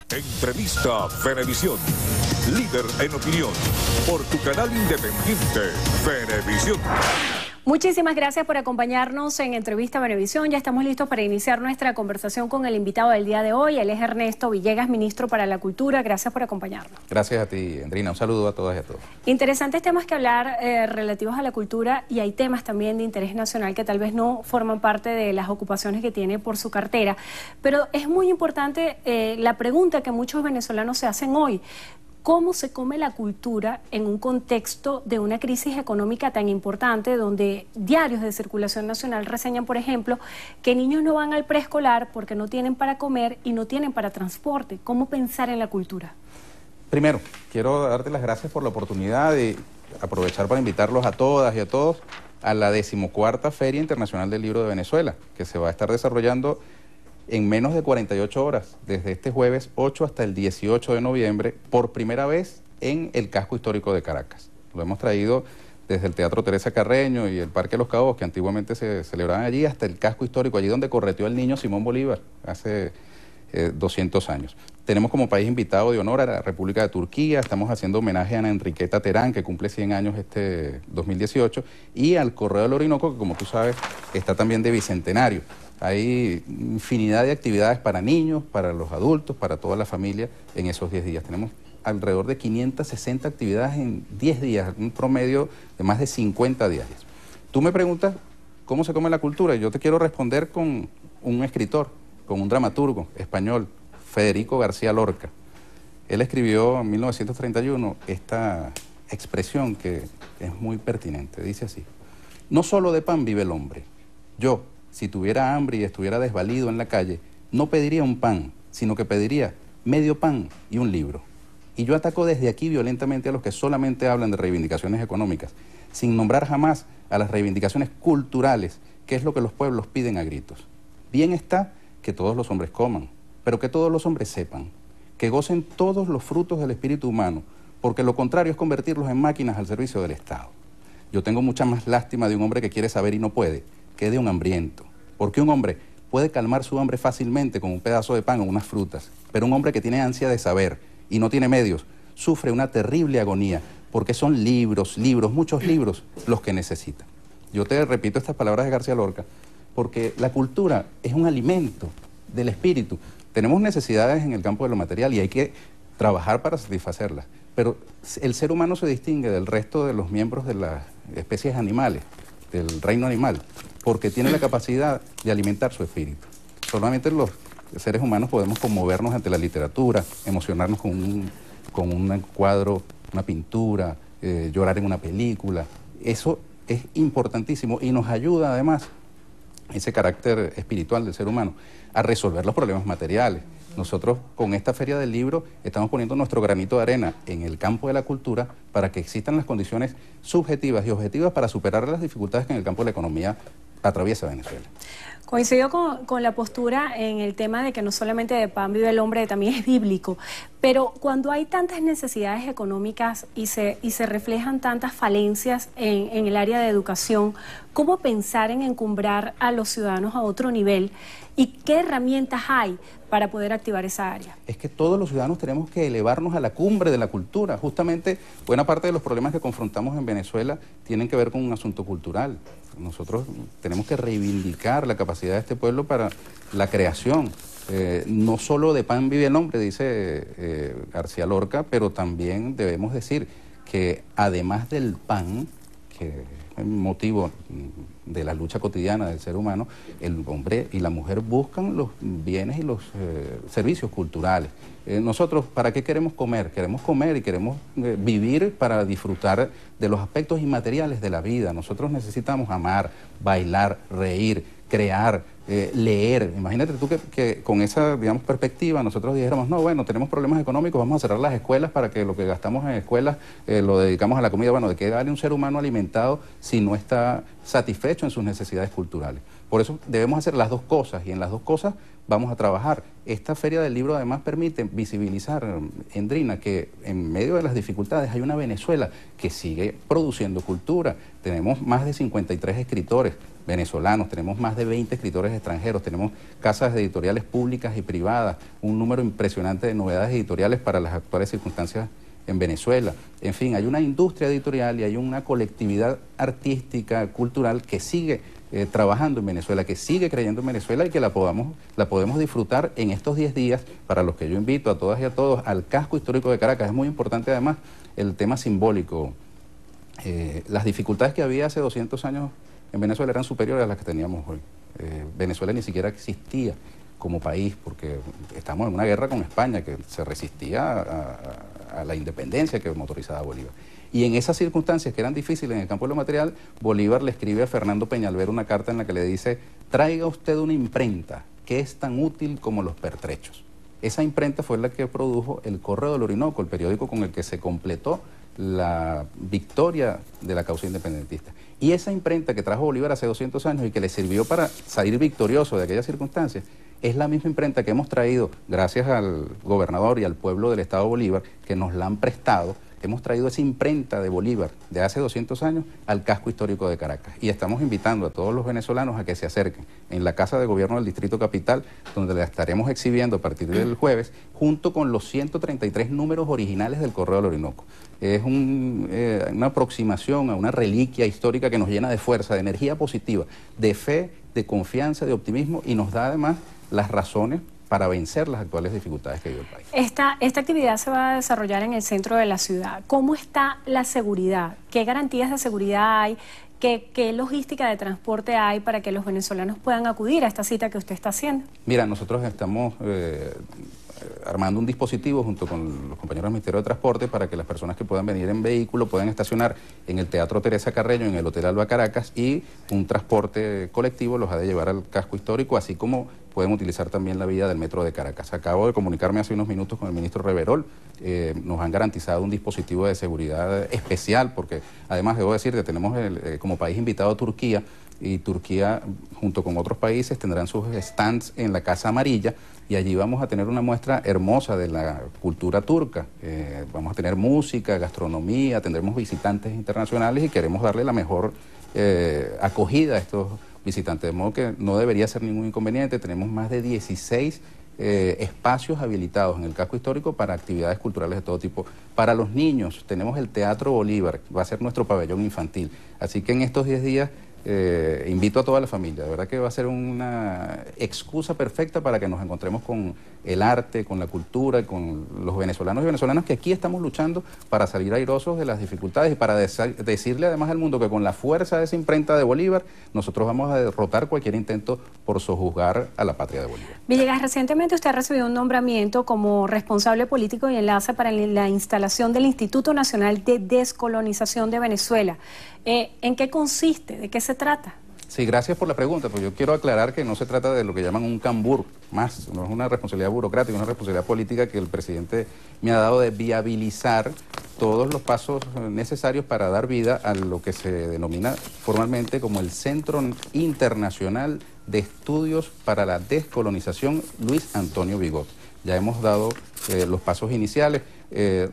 Entrevista Venevisión, líder en opinión, por tu canal independiente, Venevisión. Muchísimas gracias por acompañarnos en Entrevista Venevisión. Ya estamos listos para iniciar nuestra conversación con el invitado del día de hoy. Él es Ernesto Villegas, ministro para la Cultura. Gracias por acompañarnos. Gracias a ti, Andrina. Un saludo a todas y a todos. Interesantes temas que hablar relativos a la cultura, y hay temas también de interés nacional que tal vez no forman parte de las ocupaciones que tiene por su cartera. Pero es muy importante la pregunta que muchos venezolanos se hacen hoy. ¿Cómo se come la cultura en un contexto de una crisis económica tan importante, donde diarios de circulación nacional reseñan, por ejemplo, que niños no van al preescolar porque no tienen para comer y no tienen para transporte? ¿Cómo pensar en la cultura? Primero, quiero darte las gracias por la oportunidad de aprovechar para invitarlos a todas y a todos a la 14ª Feria Internacional del Libro de Venezuela, que se va a estar desarrollando en menos de 48 horas, desde este jueves 8 hasta el 18 de noviembre, por primera vez en el casco histórico de Caracas. Lo hemos traído desde el Teatro Teresa Carreño y el Parque Los Cabos, que antiguamente se celebraban allí, hasta el casco histórico, allí donde correteó el niño Simón Bolívar hace 200 años. Tenemos como país invitado de honor a la República de Turquía, estamos haciendo homenaje a Ana Enriqueta Terán, que cumple 100 años este 2018, y al Correo del Orinoco, que como tú sabes, está también de bicentenario. Hay infinidad de actividades para niños, para los adultos, para toda la familia en esos 10 días. Tenemos alrededor de 560 actividades en 10 días, un promedio de más de 50 diarias. Tú me preguntas cómo se come la cultura, y yo te quiero responder con un escritor, con un dramaturgo español, Federico García Lorca. Él escribió en 1931 esta expresión que es muy pertinente. Dice así: no solo de pan vive el hombre. Yo, si tuviera hambre y estuviera desvalido en la calle, no pediría un pan, sino que pediría medio pan y un libro. Y yo ataco desde aquí violentamente a los que solamente hablan de reivindicaciones económicas, sin nombrar jamás a las reivindicaciones culturales, que es lo que los pueblos piden a gritos. Bien está que todos los hombres coman, pero que todos los hombres sepan, que gocen todos los frutos del espíritu humano, porque lo contrario es convertirlos en máquinas al servicio del Estado. Yo tengo mucha más lástima de un hombre que quiere saber y no puede, que de un hambriento, porque un hombre puede calmar su hambre fácilmente con un pedazo de pan o unas frutas, pero un hombre que tiene ansia de saber y no tiene medios, sufre una terrible agonía, porque son libros, muchos libros, los que necesita. Yo te repito estas palabras de García Lorca, porque la cultura es un alimento del espíritu. Tenemos necesidades en el campo de lo material y hay que trabajar para satisfacerlas, pero el ser humano se distingue del resto de los miembros de las especies animales, del reino animal, porque tiene la capacidad de alimentar su espíritu. Solamente los seres humanos podemos conmovernos ante la literatura, emocionarnos con un cuadro, una pintura, llorar en una película. Eso es importantísimo y nos ayuda además, ese carácter espiritual del ser humano, a resolver los problemas materiales. Nosotros con esta Feria del Libro estamos poniendo nuestro granito de arena en el campo de la cultura para que existan las condiciones subjetivas y objetivas para superar las dificultades que en el campo de la economía atraviesa Venezuela. Coincido con la postura en el tema de que no solamente de pan vive el hombre, también es bíblico, pero cuando hay tantas necesidades económicas y se reflejan tantas falencias en el área de educación, ¿cómo pensar en encumbrar a los ciudadanos a otro nivel? ¿Y qué herramientas hay para poder activar esa área? Es que todos los ciudadanos tenemos que elevarnos a la cumbre de la cultura. Justamente, buena parte de los problemas que confrontamos en Venezuela tienen que ver con un asunto cultural. Nosotros tenemos que reivindicar la capacidad de este pueblo para la creación. No solo de pan vive el hombre, dice García Lorca, pero también debemos decir que además del pan, que es un motivo de la lucha cotidiana del ser humano, el hombre y la mujer buscan los bienes y los servicios culturales. Nosotros, ¿para qué queremos comer? Queremos comer y queremos vivir para disfrutar de los aspectos inmateriales de la vida. Nosotros necesitamos amar, bailar, reír, crear, leer. Imagínate tú que con esa, digamos, perspectiva nosotros dijéramos, no, bueno, tenemos problemas económicos, vamos a cerrar las escuelas para que lo que gastamos en escuelas lo dedicamos a la comida. Bueno, ¿de qué vale un ser humano alimentado si no está satisfecho en sus necesidades culturales? Por eso debemos hacer las dos cosas, y en las dos cosas vamos a trabajar. Esta Feria del Libro además permite visibilizar, Endrina, que en medio de las dificultades hay una Venezuela que sigue produciendo cultura. Tenemos más de 53 escritores, venezolanos, tenemos más de 20 escritores extranjeros, tenemos casas editoriales públicas y privadas, un número impresionante de novedades editoriales para las actuales circunstancias en Venezuela. En fin, hay una industria editorial y hay una colectividad artística, cultural que sigue trabajando en Venezuela, que sigue creyendo en Venezuela y que la podemos disfrutar en estos 10 días, para los que yo invito a todas y a todos al casco histórico de Caracas. Es muy importante además el tema simbólico. Las dificultades que había hace 200 años en Venezuela eran superiores a las que teníamos hoy. Venezuela ni siquiera existía como país, porque estamos en una guerra con España que se resistía a la independencia que motorizaba Bolívar. Y en esas circunstancias que eran difíciles en el campo de lo material, Bolívar le escribe a Fernando Peñalver una carta en la que le dice: traiga usted una imprenta que es tan útil como los pertrechos. Esa imprenta fue la que produjo el Correo del Orinoco, el periódico con el que se completó la victoria de la causa independentista. Y esa imprenta que trajo Bolívar hace 200 años y que le sirvió para salir victorioso de aquellas circunstancias, es la misma imprenta que hemos traído, gracias al gobernador y al pueblo del Estado Bolívar, que nos la han prestado. Hemos traído esa imprenta de Bolívar de hace 200 años al casco histórico de Caracas. Y estamos invitando a todos los venezolanos a que se acerquen en la Casa de Gobierno del Distrito Capital, donde la estaremos exhibiendo a partir del jueves, junto con los 133 números originales del Correo del Orinoco. Es una aproximación a una reliquia histórica que nos llena de fuerza, de energía positiva, de fe, de confianza, de optimismo, y nos da además las razones para vencer las actuales dificultades que vive el país. Esta actividad se va a desarrollar en el centro de la ciudad. ¿Cómo está la seguridad? ¿Qué garantías de seguridad hay? ¿Qué logística de transporte hay para que los venezolanos puedan acudir a esta cita que usted está haciendo? Mira, nosotros estamos armando un dispositivo junto con los compañeros del Ministerio de Transporte para que las personas que puedan venir en vehículo puedan estacionar en el Teatro Teresa Carreño, en el Hotel Alba Caracas, y un transporte colectivo los ha de llevar al casco histórico, así como pueden utilizar también la vía del Metro de Caracas. Acabo de comunicarme hace unos minutos con el ministro Reverol. Nos han garantizado un dispositivo de seguridad especial, porque además debo decir que tenemos como país invitado a Turquía, y Turquía junto con otros países tendrán sus stands en la Casa Amarilla, y allí vamos a tener una muestra hermosa de la cultura turca. Vamos a tener música, gastronomía, tendremos visitantes internacionales y queremos darle la mejor acogida a estos visitantes, de modo que no debería ser ningún inconveniente. Tenemos más de 16 espacios habilitados en el casco histórico para actividades culturales de todo tipo. Para los niños tenemos el Teatro Bolívar, va a ser nuestro pabellón infantil, así que en estos 10 días invito a toda la familia. De verdad que va a ser una excusa perfecta para que nos encontremos con el arte, con la cultura, con los venezolanos y venezolanas que aquí estamos luchando para salir airosos de las dificultades, y para decirle además al mundo que con la fuerza de esa imprenta de Bolívar nosotros vamos a derrotar cualquier intento por sojuzgar a la patria de Bolívar. Villegas, recientemente usted ha recibido un nombramiento como responsable político y enlace para la instalación del Instituto Nacional de Descolonización de Venezuela. ¿En qué consiste? ¿De qué se trata? Sí, gracias por la pregunta, pues yo quiero aclarar que no se trata de lo que llaman un cambur, más, no es una responsabilidad burocrática, es una responsabilidad política que el presidente me ha dado de viabilizar todos los pasos necesarios para dar vida a lo que se denomina formalmente como el Centro Internacional de Estudios para la Descolonización Luis Antonio Bigot. Ya hemos dado los pasos iniciales.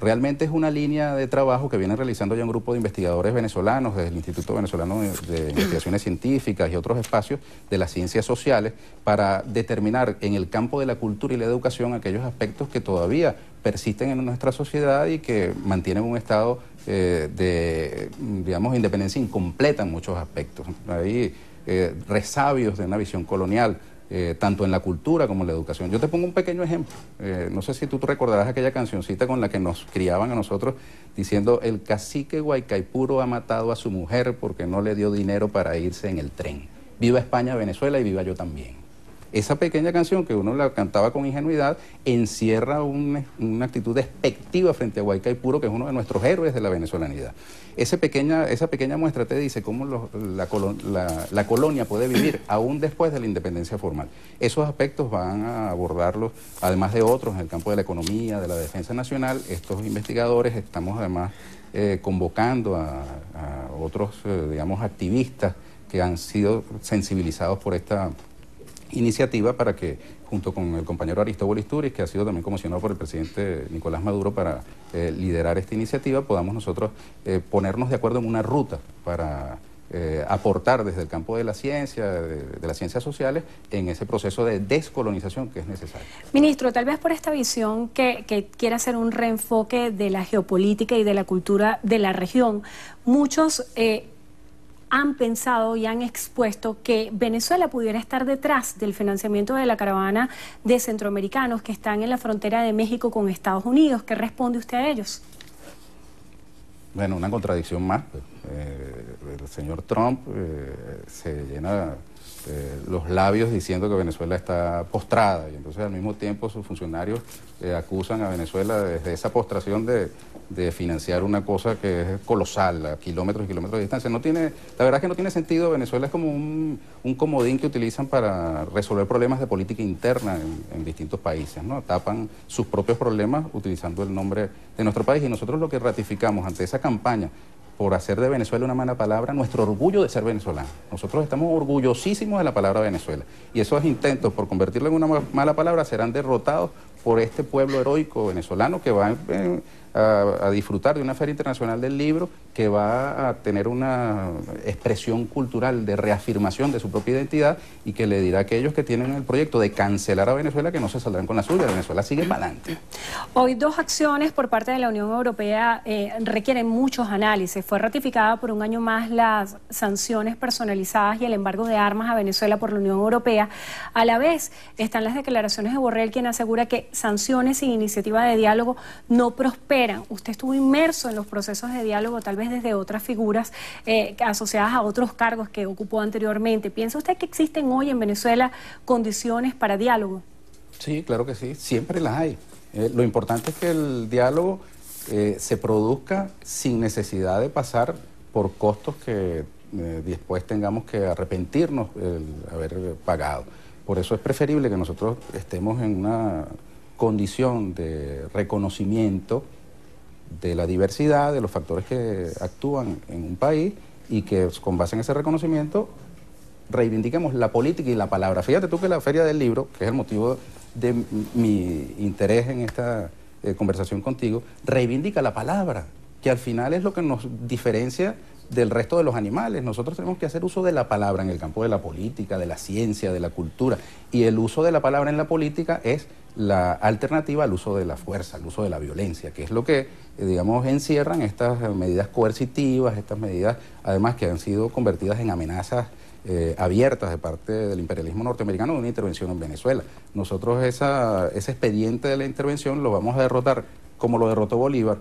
Realmente es una línea de trabajo que viene realizando ya un grupo de investigadores venezolanos desde el Instituto Venezolano de Investigaciones Científicas y otros espacios de las ciencias sociales, para determinar en el campo de la cultura y la educación aquellos aspectos que todavía persisten en nuestra sociedad y que mantienen un estado de, digamos, independencia incompleta en muchos aspectos. Hay resabios de una visión colonial, tanto en la cultura como en la educación. Yo te pongo un pequeño ejemplo. No sé si tú te recordarás aquella cancioncita con la que nos criaban a nosotros, diciendo: el cacique Guaycaipuro ha matado a su mujer porque no le dio dinero para irse en el tren. Viva España, Venezuela, y viva yo también. Esa pequeña canción, que uno la cantaba con ingenuidad, encierra una actitud despectiva frente a Guaycaipuro, que es uno de nuestros héroes de la venezolanidad. Esa pequeña muestra te dice cómo la colonia puede vivir aún después de la independencia formal. Esos aspectos van a abordarlos, además de otros, en el campo de la economía, de la defensa nacional. Estos investigadores estamos además convocando a otros, digamos, activistas que han sido sensibilizados por esta iniciativa, para que junto con el compañero Aristóbulo Isturiz, que ha sido también comisionado por el presidente Nicolás Maduro para liderar esta iniciativa, podamos nosotros ponernos de acuerdo en una ruta para aportar desde el campo de la ciencia, de las ciencias sociales, en ese proceso de descolonización que es necesario. Ministro, tal vez por esta visión que quiere hacer un reenfoque de la geopolítica y de la cultura de la región, muchos han pensado y han expuesto que Venezuela pudiera estar detrás del financiamiento de la caravana de centroamericanos que están en la frontera de México con Estados Unidos. ¿Qué responde usted a ellos? Bueno, una contradicción más. El señor Trump se llena los labios diciendo que Venezuela está postrada y entonces al mismo tiempo sus funcionarios acusan a Venezuela desde esa postración de financiar una cosa que es colosal, a kilómetros y kilómetros de distancia. La verdad es que no tiene sentido. Venezuela es como un comodín que utilizan para resolver problemas de política interna en distintos países, ¿no? Tapan sus propios problemas utilizando el nombre de nuestro país y nosotros lo que ratificamos ante esa campaña por hacer de Venezuela una mala palabra, nuestro orgullo de ser venezolano. Nosotros estamos orgullosísimos de la palabra Venezuela y esos intentos por convertirla en una mala palabra serán derrotados por este pueblo heroico venezolano que va a disfrutar de una Feria Internacional del Libro, que va a tener una expresión cultural de reafirmación de su propia identidad y que le dirá a aquellos que tienen el proyecto de cancelar a Venezuela que no se saldrán con la suya. Venezuela sigue para adelante. Hoy dos acciones por parte de la Unión Europea requieren muchos análisis. Fue ratificada por un año más las sanciones personalizadas y el embargo de armas a Venezuela por la Unión Europea. A la vez están las declaraciones de Borrell, quien asegura que sanciones sin iniciativa de diálogo no prosperan. Usted estuvo inmerso en los procesos de diálogo, tal vez desde otras figuras asociadas a otros cargos que ocupó anteriormente. ¿Piensa usted que existen hoy en Venezuela condiciones para diálogo? Sí, claro que sí, siempre las hay. Lo importante es que el diálogo se produzca sin necesidad de pasar por costos que después tengamos que arrepentirnos de haber pagado. Por eso es preferible que nosotros estemos en una condición de reconocimiento de la diversidad, de los factores que actúan en un país y que con base en ese reconocimiento reivindiquemos la política y la palabra. Fíjate tú que la Feria del Libro, que es el motivo de mi interés en esta conversación contigo, reivindica la palabra, que al final es lo que nos diferencia del resto de los animales. Nosotros tenemos que hacer uso de la palabra en el campo de la política, de la ciencia, de la cultura, y el uso de la palabra en la política es la alternativa al uso de la fuerza, al uso de la violencia, que es lo que, digamos, encierran estas medidas coercitivas, estas medidas, además, que han sido convertidas en amenazas abiertas de parte del imperialismo norteamericano de una intervención en Venezuela. Nosotros ese expediente de la intervención lo vamos a derrotar como lo derrotó Bolívar,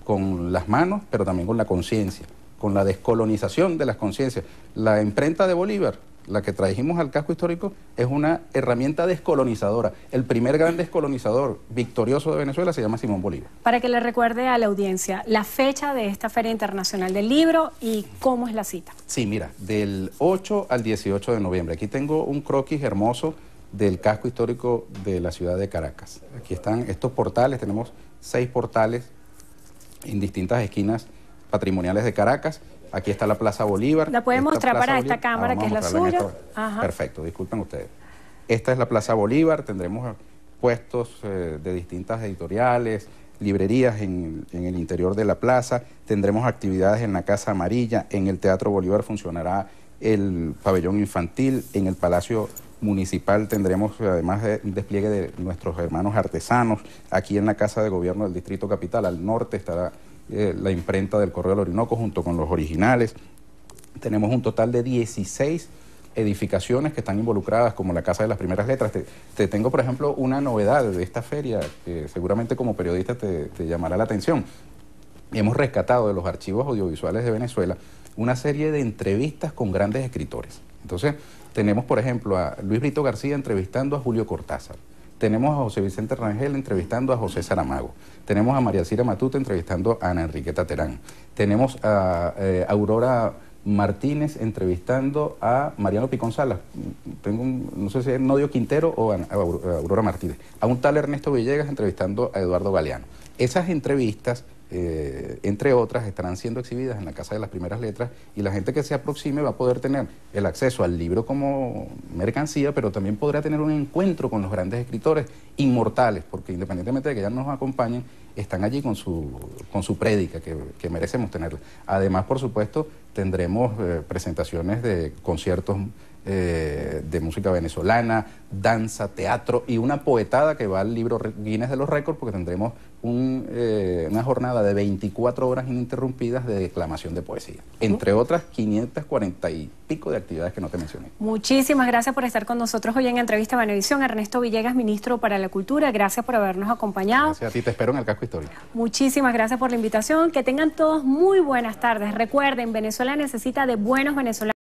con las manos, pero también con la conciencia, con la descolonización de las conciencias. La imprenta de Bolívar, la que trajimos al casco histórico, es una herramienta descolonizadora. El primer gran descolonizador victorioso de Venezuela se llama Simón Bolívar. Para que le recuerde a la audiencia la fecha de esta Feria Internacional del Libro y cómo es la cita. Sí, mira, del 8 al 18 de noviembre. Aquí tengo un croquis hermoso del casco histórico de la ciudad de Caracas. Aquí están estos portales, tenemos 6 portales en distintas esquinas patrimoniales de Caracas. Aquí está la Plaza Bolívar. ¿La puede mostrar para esta cámara que es la suya? Perfecto, disculpen ustedes. Esta es la Plaza Bolívar, tendremos puestos de distintas editoriales, librerías en el interior de la plaza, tendremos actividades en la Casa Amarilla, en el Teatro Bolívar funcionará el pabellón infantil, en el Palacio Municipal tendremos, además de un despliegue de nuestros hermanos artesanos, aquí en la Casa de Gobierno del Distrito Capital, al norte estará la imprenta del Correo del Orinoco junto con los originales. Tenemos un total de 16 edificaciones que están involucradas, como la Casa de las Primeras Letras. Te tengo, por ejemplo, una novedad de esta feria que seguramente como periodista te llamará la atención. Hemos rescatado de los archivos audiovisuales de Venezuela una serie de entrevistas con grandes escritores. Entonces, tenemos, por ejemplo, a Luis Brito García entrevistando a Julio Cortázar. Tenemos a José Vicente Rangel entrevistando a José Saramago. Tenemos a María Alcira Matute entrevistando a Ana Enriqueta Terán. Tenemos a Aurora Martínez entrevistando a Mariano Picón Salas. No sé si es Nodio Quintero o a Aurora Martínez. A un tal Ernesto Villegas entrevistando a Eduardo Galeano. Esas entrevistas entre otras, estarán siendo exhibidas en la Casa de las Primeras Letras, y la gente que se aproxime va a poder tener el acceso al libro como mercancía, pero también podrá tener un encuentro con los grandes escritores inmortales, porque independientemente de que ya nos acompañen, están allí con su prédica, que merecemos tenerla. Además, por supuesto, tendremos presentaciones de conciertos de música venezolana, danza, teatro y una poetada que va al libro Guinness de los récords, porque tendremos una jornada de 24 horas ininterrumpidas de declamación de poesía, entre otras 540 y pico de actividades que no te mencioné. Muchísimas gracias por estar con nosotros hoy en Entrevista Venevisión. Ernesto Villegas, ministro para la Cultura, gracias por habernos acompañado. Gracias a ti, te espero en el casco histórico. Muchísimas gracias por la invitación, que tengan todos muy buenas tardes. Recuerden, Venezuela necesita de buenos venezolanos.